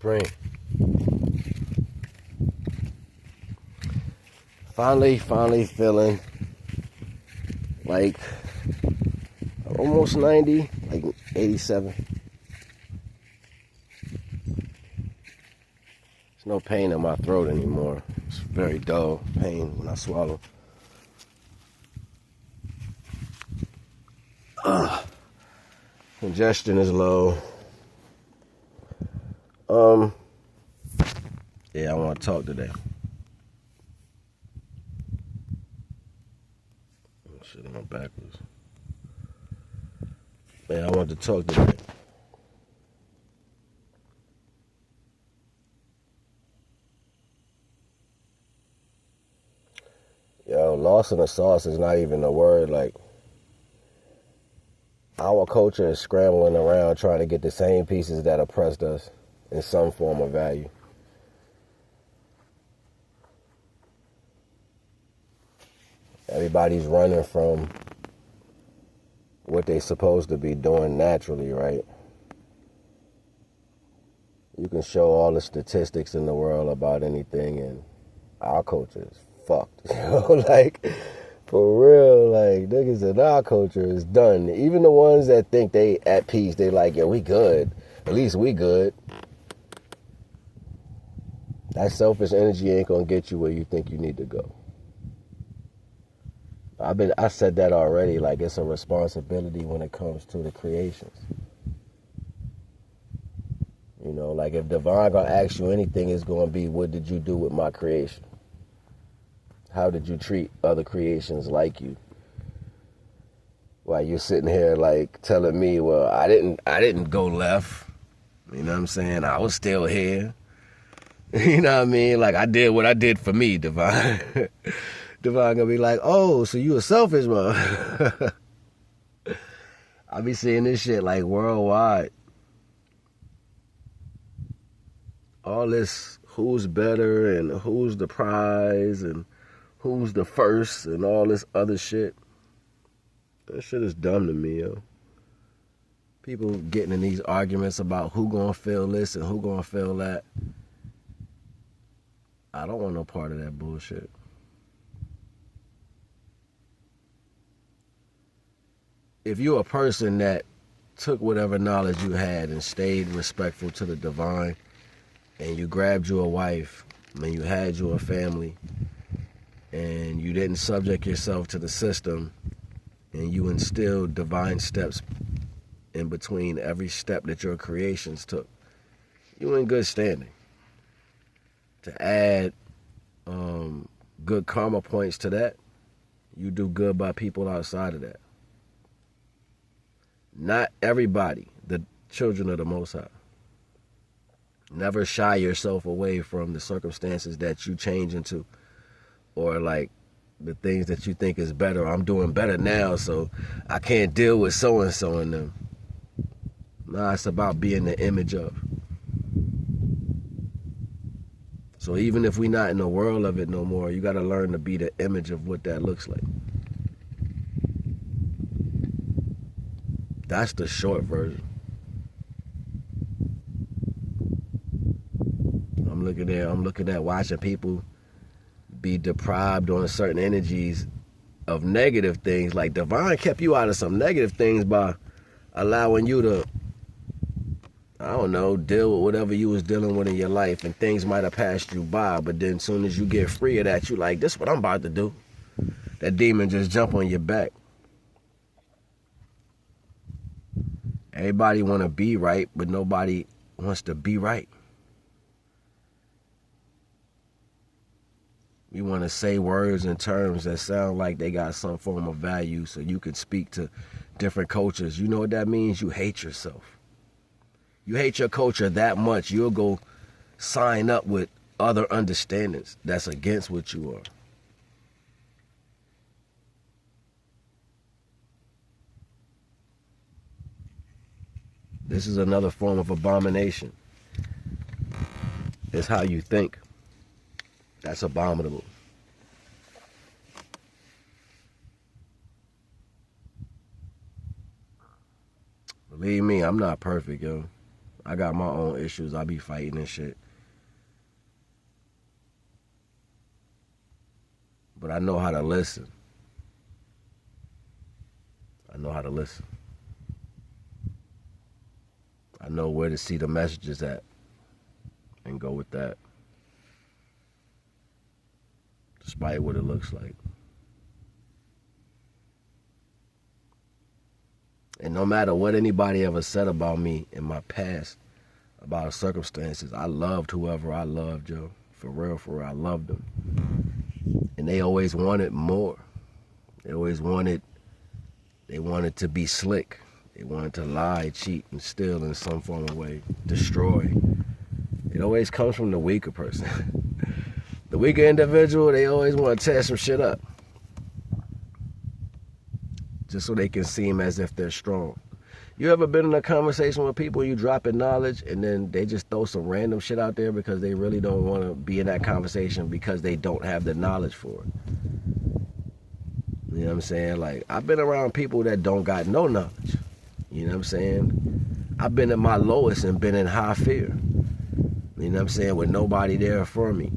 spring. Finally feeling like almost 90, like 87. There's no pain in my throat anymore. It's very dull pain when I swallow. Congestion is low. Yeah, I want to talk today. Shit, I'm backwards. Yeah, I want to talk today. Yo, lost in the sauce is not even a word. Like, our culture is scrambling around trying to get the same pieces that oppressed us in some form of value. Everybody's running from what they're supposed to be doing naturally, right? You can show all the statistics in the world about anything, and our culture is fucked. You know, like, for real, like, niggas in our culture is done. Even the ones that think they at peace, they like, yeah, we good. At least we good. That selfish energy ain't gonna get you where you think you need to go. I said that already, like it's a responsibility when it comes to the creations. You know, like if Divine gonna ask you anything, it's gonna be, what did you do with my creation? How did you treat other creations like you? While you're sitting here like telling me, well, I didn't go left. You know what I'm saying? I was still here. You know what I mean? Like I did what I did for me, Divine. Divine gonna be like, oh, so you a selfish man. I be seeing this shit like worldwide. All this who's better and who's the prize and who's the first and all this other shit. That shit is dumb to me, yo. People getting in these arguments about who gonna feel this and who gonna feel that. I don't want no part of that bullshit. If you're a person that took whatever knowledge you had and stayed respectful to the divine, and you grabbed you a wife, and you had you a family, and you didn't subject yourself to the system, and you instilled divine steps in between every step that your creations took, you in good standing. To add good karma points to that, you do good by people outside of that. Not everybody, the children of the Most High. Never shy yourself away from the circumstances that you change into, or like the things that you think is better. I'm doing better now, so I can't deal with so-and-so and them. Nah, it's about being the image of. So even if we're not in the world of it no more, you got to learn to be the image of what that looks like. That's the short version. I'm looking at watching people be deprived on certain energies of negative things. Like Divine kept you out of some negative things by allowing you to, I don't know, deal with whatever you was dealing with in your life, and things might have passed you by, but then as soon as you get free of that, you like, this is what I'm about to do. That demon just jump on your back. Everybody want to be right, but nobody wants to be right. We want to say words and terms that sound like they got some form of value so you can speak to different cultures. You know what that means? You hate yourself. You hate your culture that much, you'll go sign up with other understandings that's against what you are. This is another form of abomination. It's how you think. That's abominable. Believe me, I'm not perfect, yo. I got my own issues. I be fighting and shit. But I know how to listen. I know how to listen. I know where to see the messages at and go with that. Despite what it looks like. And no matter what anybody ever said about me in my past, about circumstances, I loved whoever I loved, yo. For real, I loved them. And they always wanted more. They wanted to be slick. They wanted to lie, cheat, and steal in some form of way, destroy. It always comes from the weaker person. The weaker individual, they always want to tear some shit up. Just so they can seem as if they're strong. You ever been in a conversation with people, you dropping knowledge, and then they just throw some random shit out there because they really don't want to be in that conversation because they don't have the knowledge for it? You know what I'm saying? Like, I've been around people that don't got no knowledge. You know what I'm saying? I've been at my lowest and been in high fear. You know what I'm saying? With nobody there for me.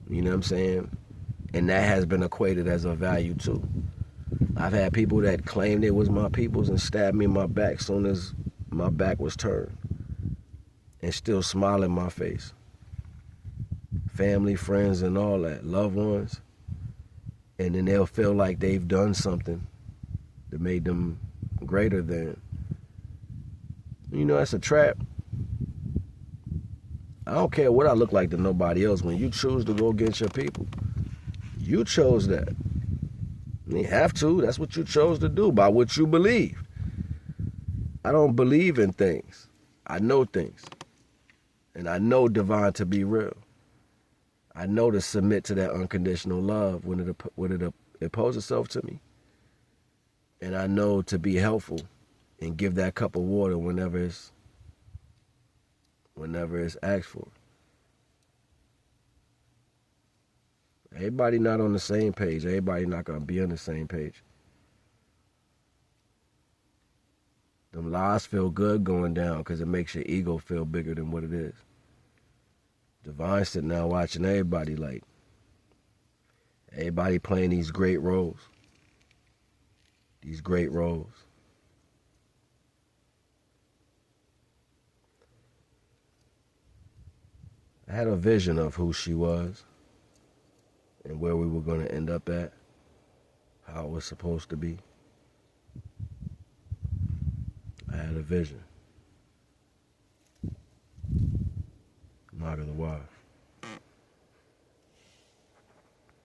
You know what I'm saying? And that has been equated as a value too. I've had people that claimed it was my peoples and stabbed me in my back as soon as my back was turned. And still smile in my face. Family, friends, and all that. Loved ones. And then they'll feel like they've done something that made them greater than. You know, that's a trap. I don't care what I look like to nobody else. When you choose to go against your people, you chose that. You have to. That's what you chose to do by what you believe. I don't believe in things. I know things. And I know divine to be real. I know to submit to that unconditional love when it imposes itself to me. And I know to be helpful and give that cup of water whenever it's asked for. Everybody not on the same page. Everybody not going to be on the same page. Them lies feel good going down because it makes your ego feel bigger than what it is. Divine sitting now watching everybody like, everybody playing these great roles. These great roles. I had a vision of who she was and where we were going to end up at, how it was supposed to be. I had a vision. Naga the wife.